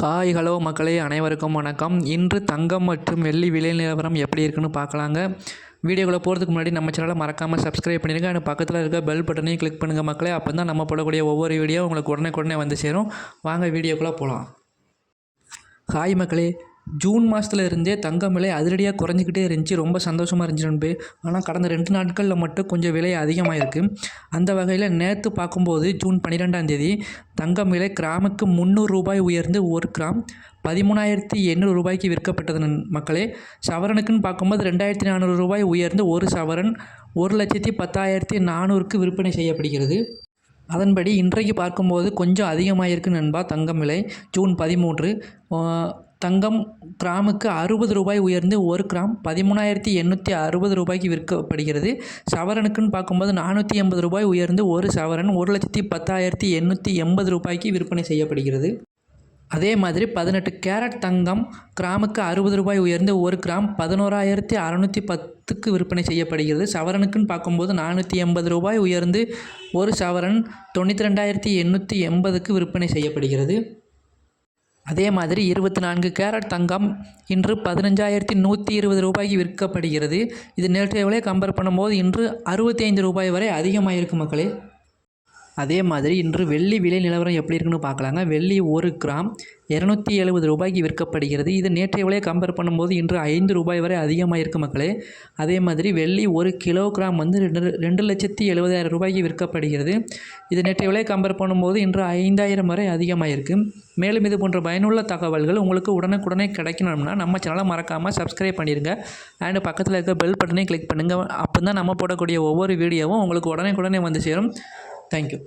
Hi hello மக்களே, அனைவருக்கும் வணக்கம். இன்று தங்கம் மற்றும் வெள்ளி விலை நிலவரம் எப்படி இருக்குன்னு பார்க்கலாங்க. வீடியோக்குள்ளே போகிறதுக்கு முன்னாடி நம்ம சேனலை மறக்காமல் சப்ஸ்கிரைப் பண்ணிடுங்க. அண்ட் பக்கத்தில் இருக்க பெல் பட்டனையும் கிளிக் பண்ணுங்கள் மக்களே. அப்போ தான் நம்ம போடக்கூடிய ஒவ்வொரு வீடியோ உங்களுக்கு உடனே வந்து சேரும். வாங்க வீடியோக்குள்ளே போகலாம். ஹாய் மக்களே, ஜூன் மாதத்தில் இருந்தே தங்கம் விலை அதிரடியாக குறைஞ்சிக்கிட்டே இருந்துச்சு. ரொம்ப சந்தோஷமாக இருந்துச்சு நண்பே. ஆனால் கடந்த 2 நாட்களில் மட்டும் கொஞ்சம் விலை அதிகமாக இருக்குது. அந்த வகையில் நேற்று பார்க்கும்போது ஜூன் 12ஆம் தேதி தங்கம் விலை கிராமுக்கு 300 ரூபாய் உயர்ந்து 1 கிராம் 13,800 ரூபாய்க்கு விற்கப்பட்டது மக்களே. சவரனுக்குன்னு பார்க்கும்போது 2,400 ரூபாய் உயர்ந்து 1 சவரன் 1,10,400க்கு விற்பனை செய்யப்படுகிறது. அதன்படி இன்றைக்கு பார்க்கும்போது கொஞ்சம் அதிகமாக இருக்குது நண்பா. தங்கம் விலை ஜூன் 13 தங்கம் கிராமுக்கு 60 ரூபாய் உயர்ந்து 1 கிராம் 13,860 ரூபாய்க்கு விற்கப்படுகிறது. சவரனுக்குன்னு பார்க்கும்போது 480 ரூபாய் உயர்ந்து 1 சவரன் 1,10,880 ரூபாய்க்கு விற்பனை செய்யப்படுகிறது. அதே மாதிரி 18 கேரட் தங்கம் கிராமுக்கு 60 ரூபாய் உயர்ந்து 1 கிராம் 11,610க்கு விற்பனை செய்யப்படுகிறது. சவரனுக்குன்னு பார்க்கும்போது 480 ரூபாய் உயர்ந்து 1 சவரன் 92,880க்கு விற்பனை செய்யப்படுகிறது. அதே மாதிரி 24 கேரட் தங்கம் இன்று 15,120 ரூபாய்க்கு விற்கப்படுகிறது. இது நேற்றைய விலையை கம்பேர் பண்ணும்போது இன்று 65 ரூபாய் வரை அதிகமாக இருக்குது மக்களே. அதே மாதிரி இன்று வெள்ளி விலை நிலவரம் எப்படி இருக்குன்னு பார்க்கலாங்க. வெள்ளி 1 கிராம் 270 ரூபாய்க்கு விற்கப்படுகிறது. இது நேற்றைய விலையை கம்பேர் பண்ணும்போது இன்று 5 ரூபாய் வரை அதிகமாக இருக்குது மக்களே. அதே மாதிரி வெள்ளி 1 கிலோகிராம் வந்து 2,70,000 ரூபாய்க்கு விற்கப்படுகிறது. இது நேற்றைய விலையை கம்பேர் பண்ணும்போது இன்று 5,000 வரை அதிகமாக இருக்குது. மேலும் இது போன்ற பயனுள்ள தகவல்கள் உங்களுக்கு உடனுக்குடனே கிடைக்கணும்னா நம்ம சேனலை மறக்காமல் சப்ஸ்கிரைப் பண்ணிடுங்க. அண்ட் பக்கத்தில் இருக்க பெல் பட்டனையும் கிளிக் பண்ணுங்கள். அப்போ தான் நம்ம போடக்கூடிய ஒவ்வொரு வீடியோவும் உங்களுக்கு உடனே வந்து சேரும். தேங்க்யூ.